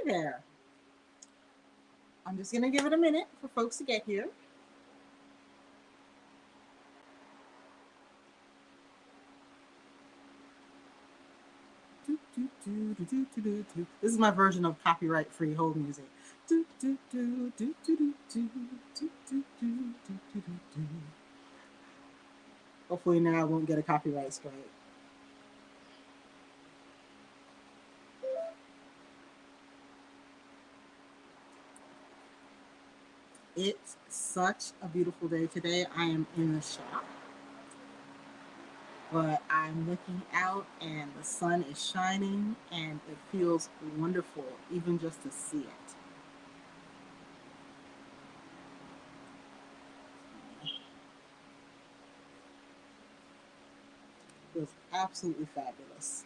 there. I'm just going to give it a minute for folks to get here. This is my version of copyright-free hold music. Hopefully now I won't get a copyright strike. It's such a beautiful day today. I am in the shop, but I'm looking out and the sun is shining and it feels wonderful even just to see it. It was absolutely fabulous.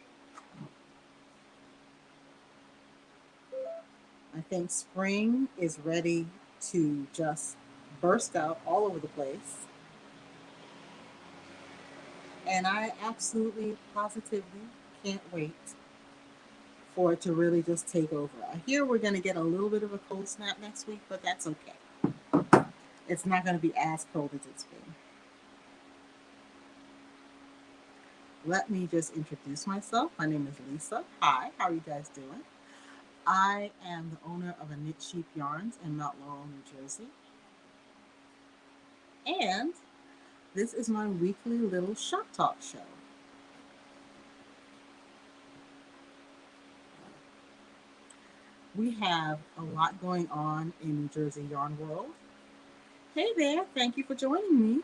I think spring is ready to just burst out all over the place. And I absolutely, positively can't wait for it to really just take over. I hear we're going to get a little bit of a cold snap next week, but that's okay. It's not going to be as cold as it's been. Let me just introduce myself. My name is Lisa. Hi, how are you guys doing? I am the owner of a Knit Sheep Yarns in Mount Laurel, New Jersey. And this is my weekly little shop talk show. We have a lot going on in New Jersey yarn world. Hey there, thank you for joining me.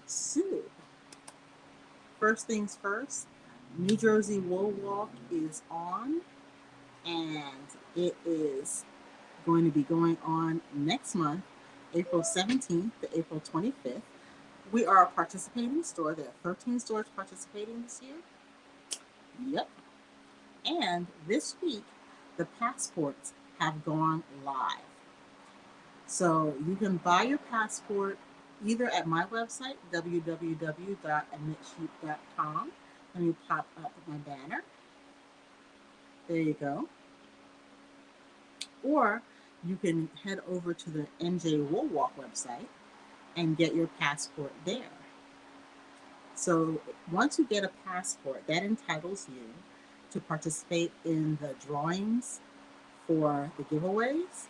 So, first things first, New Jersey Wool Walk is on, and it is going to be going on next month, April 17th to April 25th. We are a participating store. There are 13 stores participating this year. Yep. And this week, the passports have gone live. So you can buy your passport either at my website, www.knitsheep.com. Let me pop up my banner. There you go. Or you can head over to the NJ Wool Walk website and get your passport there. So once you get a passport, that entitles you to participate in the drawings for the giveaways.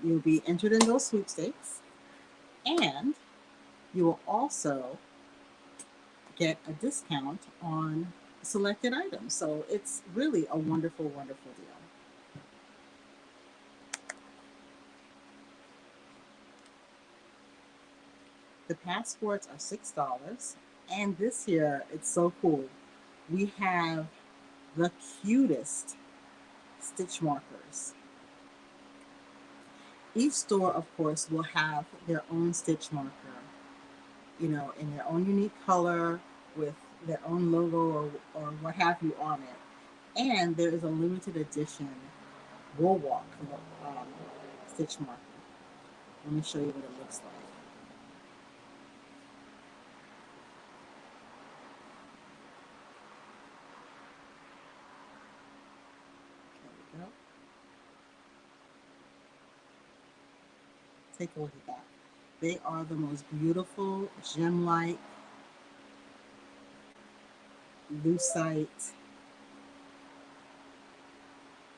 You'll be entered in those sweepstakes, and you will also get a discount on selected items. So it's really a wonderful, wonderful deal. The passports are $6, and this year it's so cool. We have the cutest stitch markers. Each store, of course, will have their own stitch marker, you know, in their own unique color with their own logo or what have you on it. And there is a limited edition Wool Walk stitch marker. Let me show you what it looks like. There we go. Take a look at that. They are the most beautiful gem-like lucite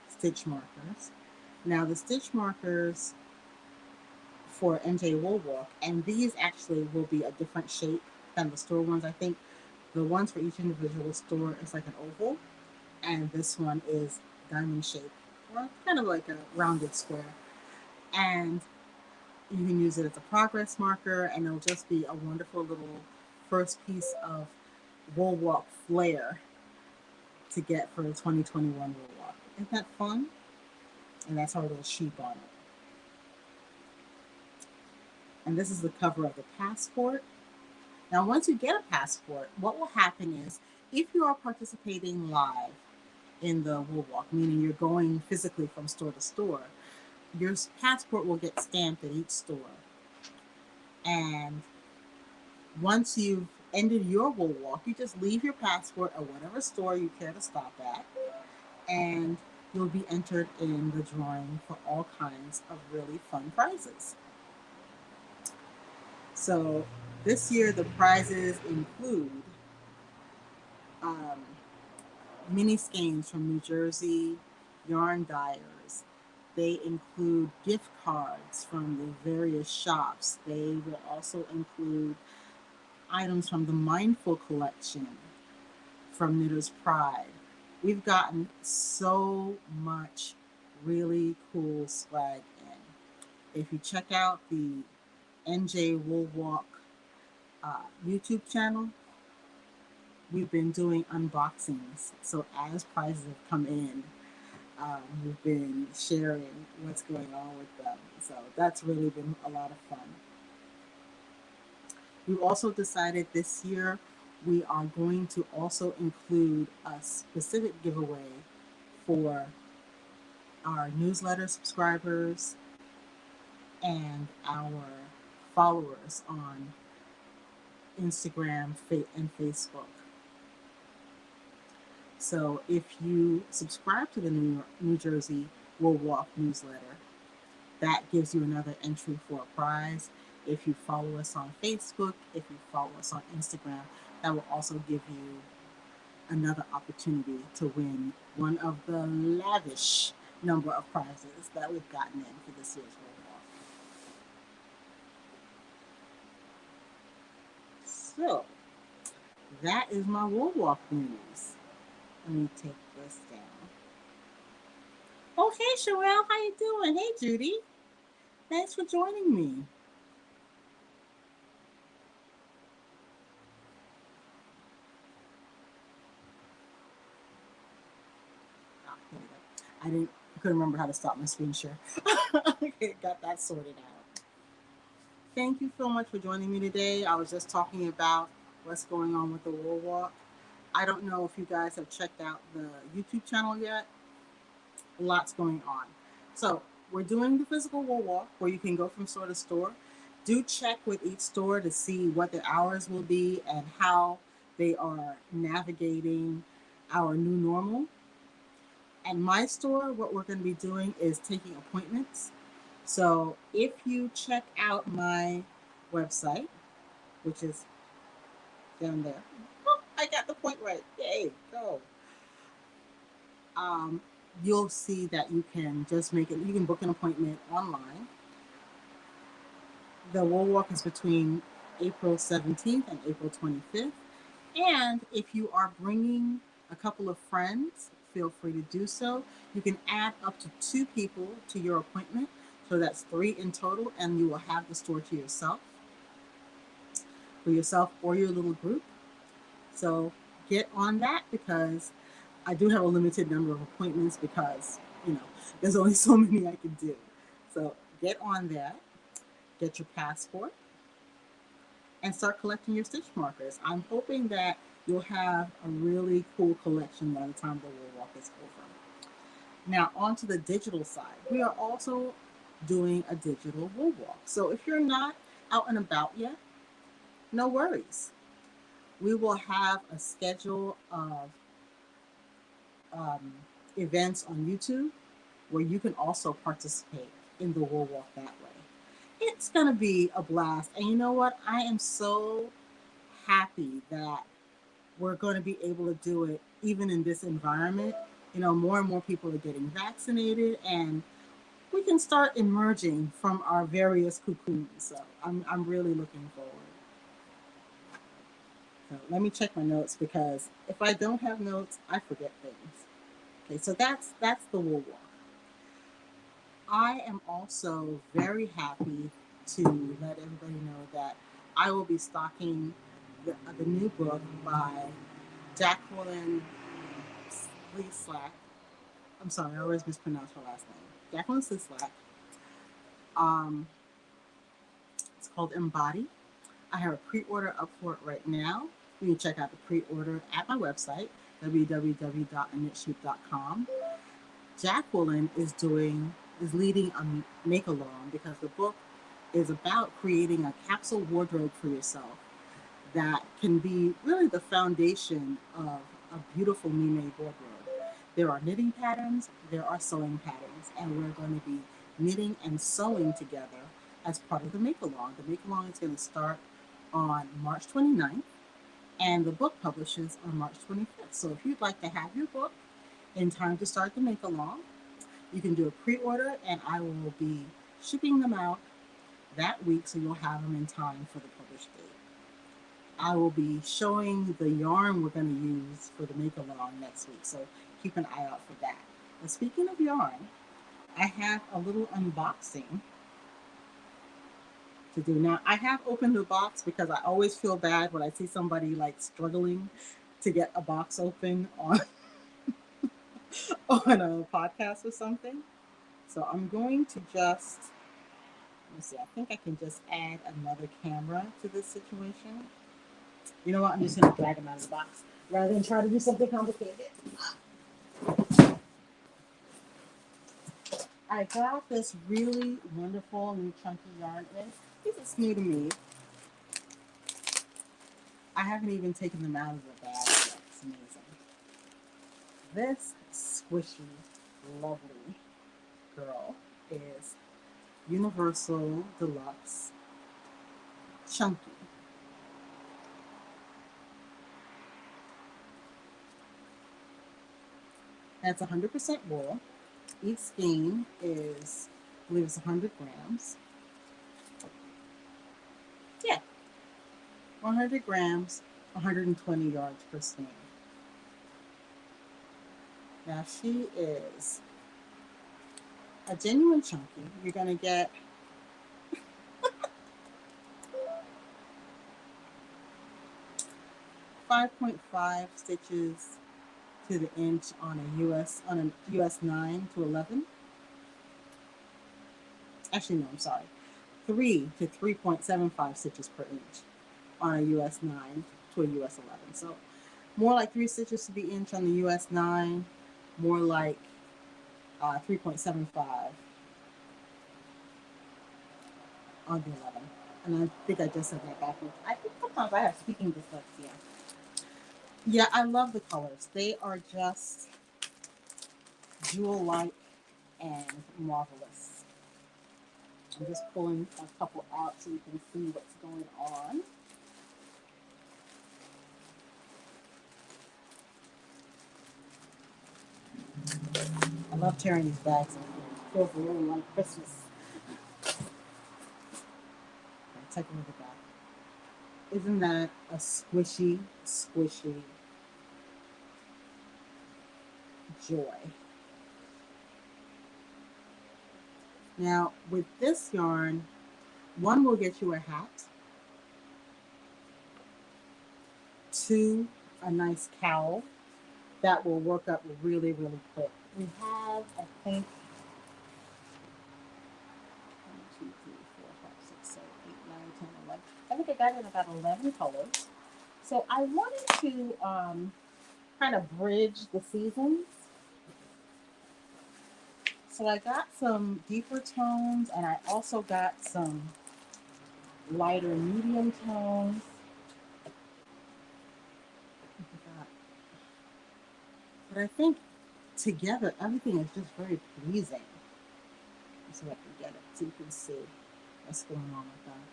stitch markers. Now the stitch markers for NJ Wool Walk, and these actually will be a different shape than the store ones. I think the ones for each individual store is like an oval, and this one is diamond shape, or kind of like a rounded square. And you can use it as a progress marker, and it'll just be a wonderful little first piece of Wool Walk flair to get for the 2021 Wool Walk. Isn't that fun? And that's our little sheep on it. And this is the cover of the passport. Now, once you get a passport, what will happen is if you are participating live in the Wool Walk, meaning you're going physically from store to store, your passport will get stamped at each store. And once you've ended your wool walk, you just leave your passport at whatever store you care to stop at, and you'll be entered in the drawing for all kinds of really fun prizes. So this year, the prizes include um, mini skeins from New Jersey yarn dyers. They include gift cards from the various shops. They will also include items from the Mindful collection from Knitter's Pride. We've gotten so much really cool swag in. If you check out the NJ Wool Walk YouTube channel, we've been doing unboxings. So as prizes have come in, we've been sharing what's going on with them. So that's really been a lot of fun. We've also decided this year we are going to also include a specific giveaway for our newsletter subscribers and our followers on Instagram and Facebook. So if you subscribe to the New Jersey Wool Walk newsletter, that gives you another entry for a prize. If you follow us on Facebook, if you follow us on Instagram, that will also give you another opportunity to win one of the lavish number of prizes that we've gotten in for this year's Wool Walk. So that is my Wool Walk news. Let me take this down. Oh, hey, Sherelle, how you doing? Hey, Judy. Thanks for joining me. Oh, here we go. Couldn't remember how to stop my screen share. Okay, got that sorted out. Thank you so much for joining me today. I was just talking about what's going on with the Wool Walk. I don't know if you guys have checked out the YouTube channel yet. Lots going on. So we're doing the physical Wool Walk where you can go from store to store. Do check with each store to see what their hours will be and how they are navigating our new normal. At my store, what we're going to be doing is taking appointments. So if you check out my website, which is down there, oh, I got the point right. Yay, go. Um, you'll see that you can just make it, you can book an appointment online. The Wool Walk is between April 17th and April 25th. And if you are bringing a couple of friends, feel free to do so. You can add up to 2 people to your appointment. So that's 3 in total, and you will have the store to yourself, for yourself or your little group. So get on that because I do have a limited number of appointments because, there's only so many I can do. So get on that, get your passport, and start collecting your stitch markers. I'm hoping that you'll have a really cool collection by the time the Wool Walk is over. Now, on to the digital side. We are also doing a digital Wool Walk. So if you're not out and about yet, no worries. We will have a schedule of um, events on YouTube where you can also participate in the Wool Walk that way. It's going to be a blast. And you know what? I am so happy that we're going to be able to do it even in this environment. More and more people are getting vaccinated and we can start emerging from our various cocoons. So I'm really looking forward. So let me check my notes because if I don't have notes, I forget things. Okay, so that's the Wool Walk. I am also very happy to let everybody know that I will be stocking the new book by Jacqueline Slack. I'm sorry, I always mispronounce her last name. Jacqueline Slack. Um, it's called Embody. I have a pre-order up for it right now. You can check out the pre-order at my website, www.knitshoot.com. Jacqueline is leading a make-along because the book is about creating a capsule wardrobe for yourself that can be really the foundation of a beautiful me-made wardrobe. There are knitting patterns, there are sewing patterns, and we're going to be knitting and sewing together as part of the make-along. The make-along is going to start on March 29th, and the book publishes on March 25th. So if you'd like to have your book in time to start the make-along, you can do a pre-order, and I will be shipping them out that week, so you'll have them in time for the publish date. I will be showing the yarn we're going to use for the make-along next week, so keep an eye out for that. And speaking of yarn, I have a little unboxing to do. Now, I have opened the box because I always feel bad when I see somebody like struggling to get a box open on on a podcast or something. So I'm going to just, let me see, I think I can just add another camera to this situation. You know what? I'm just going to drag them out of the box rather than try to do something complicated. I got this really wonderful new chunky yarn in. This is new to me. I haven't even taken them out of the bag yet. It's amazing. This squishy, lovely girl is Universal Deluxe Chunky. That's 100% wool. Each skein is, I believe it's 100 grams. Yeah, 100 grams, 120 yards per skein. Now she is a genuine chunky. You're going to get 5.5 stitches to the inch on a US 9 to 11. Actually, no, I'm sorry. 3 to 3.75 stitches per inch on a US 9 to a US 11. So more like 3 stitches to the inch on the US 9, more like 3.75 on the 11. And I think I just said that backwards. I think sometimes I have speaking dyslexia. Yeah, I love the colors. They are just jewel-like and marvelous. I'm just pulling a couple out so you can see what's going on. I love tearing these bags in. It feels a little like Christmas. Okay, take a look at that. Isn't that a squishy, squishy joy? Now, with this yarn, one will get you a hat, 2, a nice cowl that will work up really, really quick. We have, I think, 1, 2, 3, 4, 5, 6, 7, 8, 9, 10, 11. I think I got it in about 11 colors. So I wanted to kind of bridge the seasons. So I got some deeper tones, and I also got some lighter medium tones. But I think together everything is just very pleasing. So I can get it so you can see what's going on with that.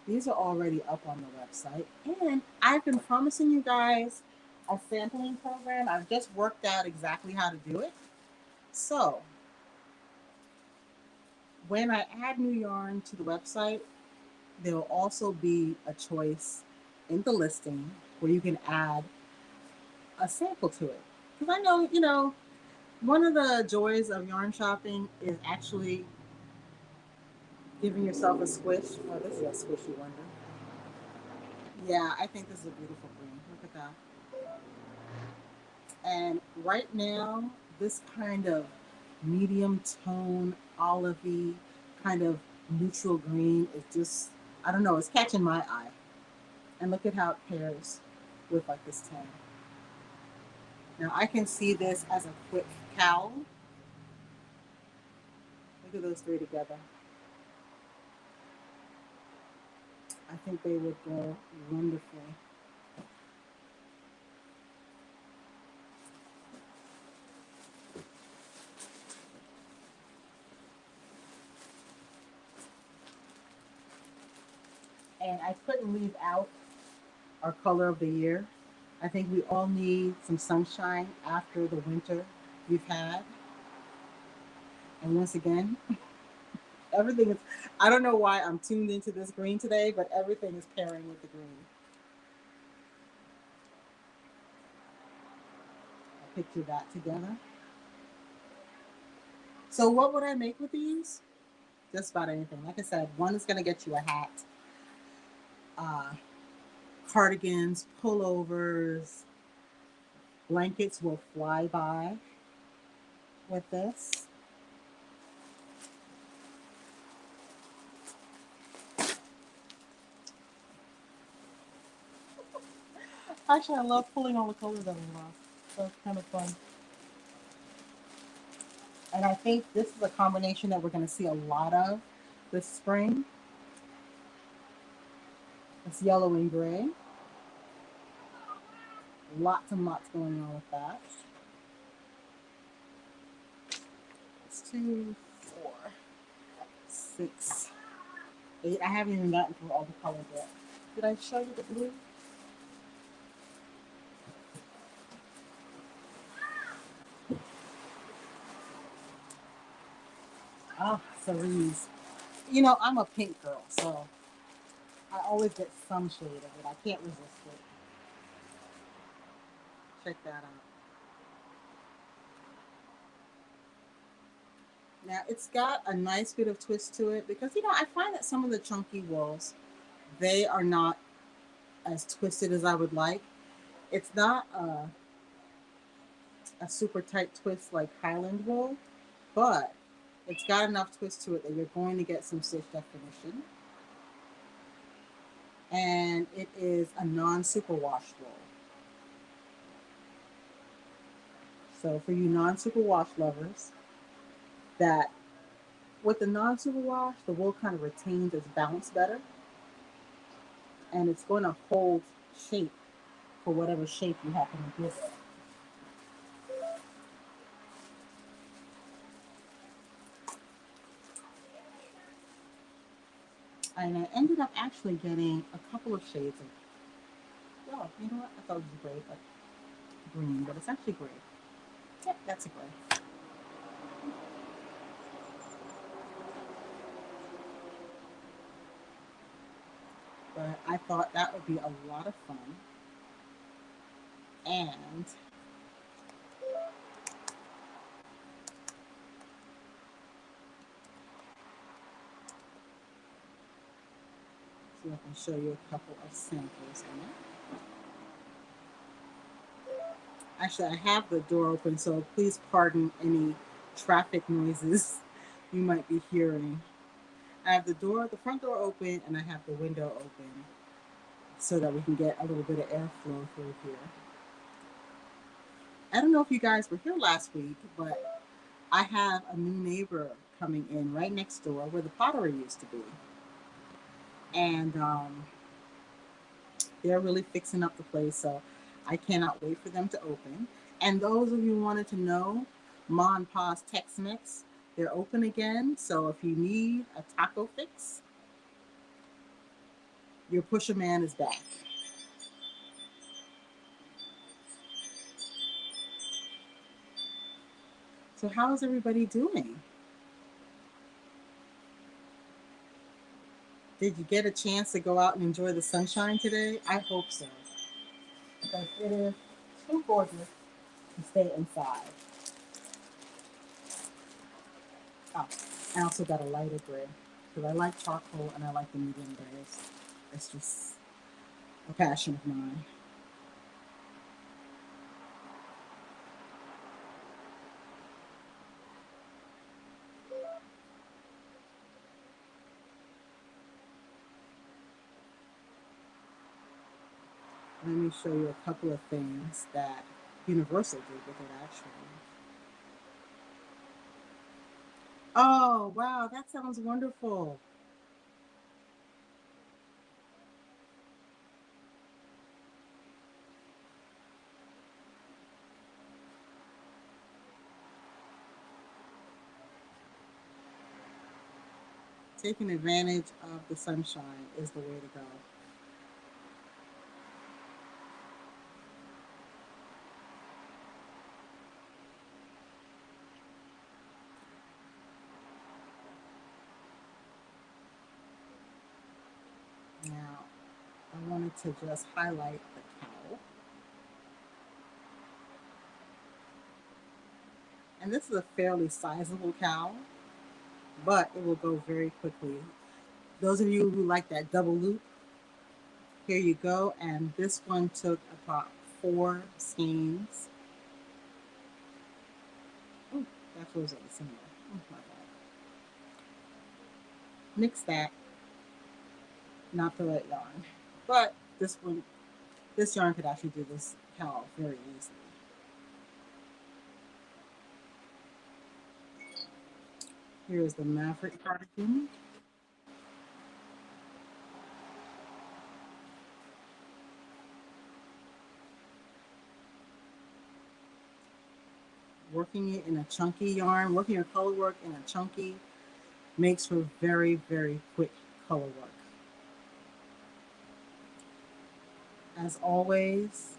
These are already up on the website, and I've been promising you guys a sampling program. I've just worked out exactly how to do it. So when I add new yarn to the website, there will also be a choice in the listing where you can add a sample to it. Because I know, one of the joys of yarn shopping is actually giving yourself a squish. Oh, this is a squishy wonder. Yeah, I think this is a beautiful green. Look at that. And right now, this kind of medium tone, olivey, kind of neutral green is just, I don't know, it's catching my eye. And look at how it pairs with like this tan. Now I can see this as a quick cowl. Look at those three together. I think they would go wonderfully. And I couldn't leave out our color of the year. I think we all need some sunshine after the winter we've had. And once again, everything is, I don't know why I'm tuned into this green today, but everything is pairing with the green. I picture that together. So, what would I make with these? Just about anything. Like I said, one is going to get you a hat, uh, cardigans, pullovers, blankets will fly by with this. Actually, I love pulling all the colors that we love. So it's kind of fun. And I think this is a combination that we're going to see a lot of this spring. It's yellow and gray. Lots and lots going on with that. It's 2, 4, 6, 8. I haven't even gotten through all the colors yet. Did I show you the blue? Oh, cerise. You know, I'm a pink girl, so I always get some shade of it. I can't resist it. Check that out. Now, it's got a nice bit of twist to it because, you know, I find that some of the chunky wools, they are not as twisted as I would like. It's not a super tight twist like Highland wool, but it's got enough twist to it that you're going to get some stitch definition. And it is a non-superwash wool. So for you non-superwash lovers, that with the non-superwash, the wool kind of retains its bounce better, and it's going to hold shape for whatever shape you happen to give it. And I ended up actually getting a couple of shades of, oh, you know what? I thought it was gray, but green, but it's actually gray. Yep, that's a gray. But I thought that would be a lot of fun. And see if I can show you a couple of samples in it. Actually, I have the door open, so please pardon any traffic noises you might be hearing. I have the front door open, and I have the window open so that we can get a little bit of airflow through here. I don't know if you guys were here last week, but I have a new neighbor coming in right next door where the pottery used to be. And they're really fixing up the place, so I cannot wait for them to open. And those of you who wanted to know, Ma and Pa's Tex-Mex, they're open again. So if you need a taco fix, your pusher man is back. So how is everybody doing? Did you get a chance to go out and enjoy the sunshine today? I hope so, because it is too gorgeous to stay inside. Oh, I also got a lighter gray because I like charcoal and I like the medium grays. It's just a passion of mine. Let me show you a couple of things that Universal did with it actually. Oh, wow, that sounds wonderful. Taking advantage of the sunshine is the way to go. Now, I wanted to just highlight the cowl. And this is a fairly sizable cowl, but it will go very quickly. Those of you who like that double loop, here you go. And this one took about 4 skeins. Oh, that flows up the same way. Oh my God. Mix that, not the right yarn. But this yarn could actually do this cowl very easily. Here is the Maverick cardigan. Working it in a chunky yarn, working your color work in a chunky makes for very, very quick color work. As always,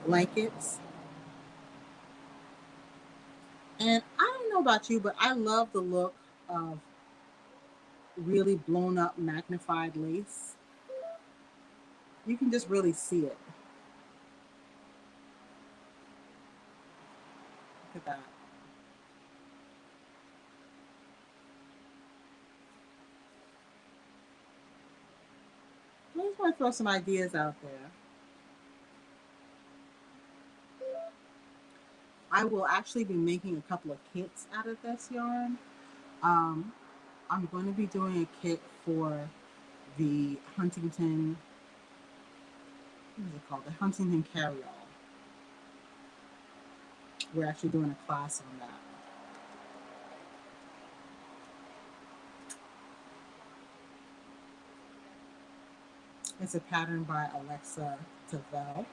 blankets. And I don't know about you, but I love the look of really blown up, magnified lace. You can just really see it. Look at that. I just want to throw some ideas out there. I will actually be making a couple of kits out of this yarn. Um, I'm going to be doing a kit for the Huntington, what is it called? The Huntington Carryall. We're actually doing a class on that. It's a pattern by Alexa Tavel.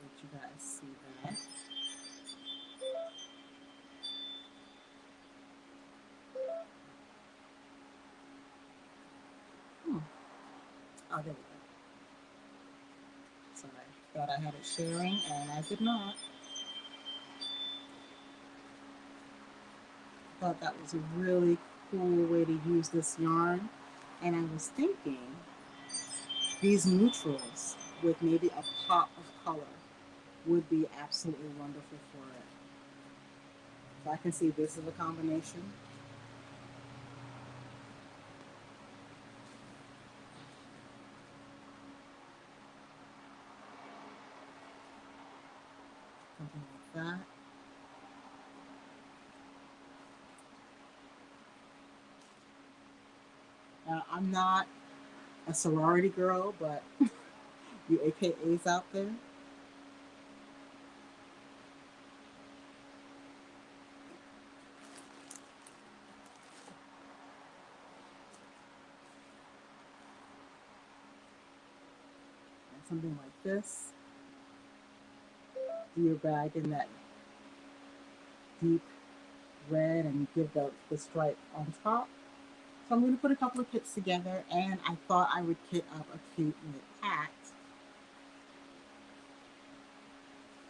Let you guys see that. Oh, there we go. Sorry, thought I had it sharing and I did not. Thought that was a really cool way to use this yarn. And I was thinking these neutrals with maybe a pop of color would be absolutely wonderful for it. So I can see this is a combination. Something like that. I'm not a sorority girl, but you AKAs out there. And something like this. Do your bag in that deep red and give the stripe on top. So I'm going to put a couple of kits together, and I thought I would kit up a cute knit hat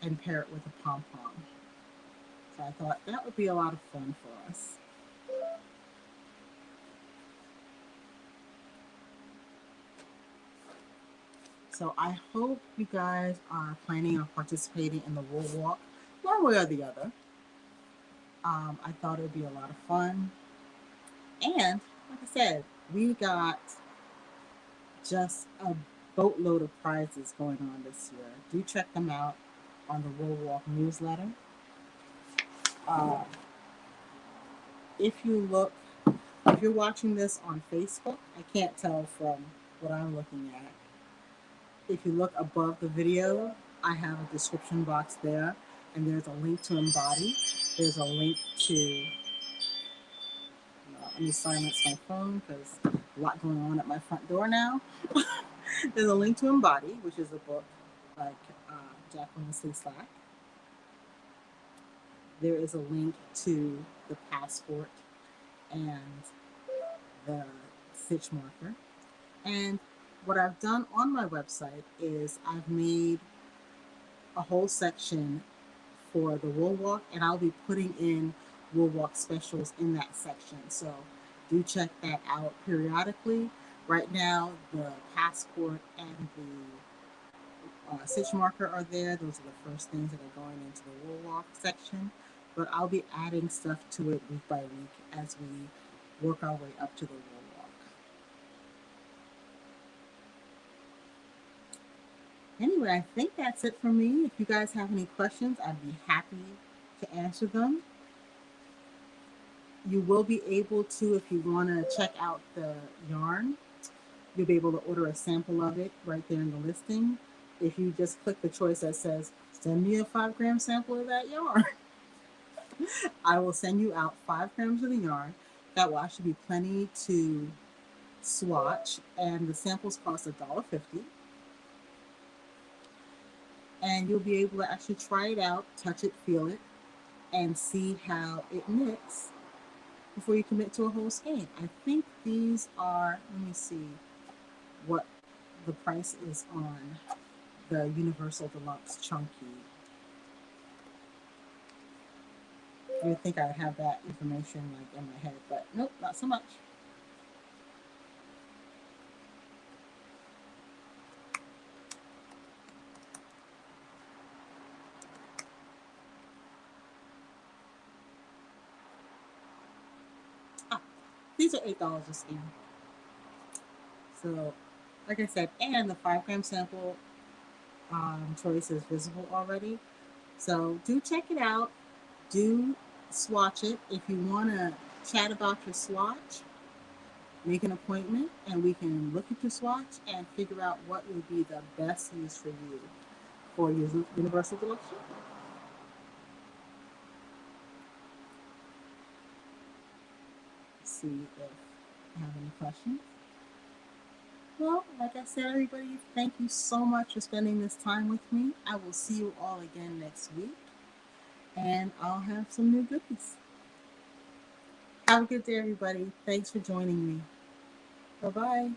and pair it with a pom-pom. So I thought that would be a lot of fun for us. So I hope you guys are planning on participating in the wool walk one way or the other. I thought it would be a lot of fun. And like I said, we got just a boatload of prizes going on this year. Do check them out on the Wool Walk newsletter. Uh, if you're watching this on Facebook, I can't tell from what I'm looking at. If you look above the video, I have a description box there, and there's a link to Embody. There's a link to, let me silence my phone because a lot going on at my front door now. There's a link to Embody, which is a book like Jacqueline C. Slack. There is a link to the passport and the stitch marker. And what I've done on my website is I've made a whole section for the wool walk, and I'll be putting in wool walk specials in that section. So do check that out periodically. Right now, the passport and the stitch marker are there. Those are the first things that are going into the wool walk section. But I'll be adding stuff to it week by week as we work our way up to the wool walk. Anyway, I think that's it for me. If you guys have any questions, I'd be happy to answer them. You will be able to, if you want to check out the yarn, you'll be able to order a sample of it right there in the listing. If you just click the choice that says, send me a 5-gram sample of that yarn, I will send you out 5 grams of the yarn. That will actually be plenty to swatch, and the samples cost $1.50. And you'll be able to actually try it out, touch it, feel it, and see how it knits before you commit to a whole skein. I think these are, let me see what the price is on the Universal Deluxe Chunky. You would think I would have that information like in my head, but nope, not so much. Ah, these are $8 a skein. So, like I said, and the 5-gram sample choice is visible already. So do check it out. Do swatch it. If you want to chat about your swatch, make an appointment and we can look at your swatch and figure out what would be the best use for you for your Universal Deluxe. See if I have any questions. Well, like I said, everybody, thank you so much for spending this time with me. I will see you all again next week, and I'll have some new goodies. Have a good day, everybody. Thanks for joining me. Bye-bye.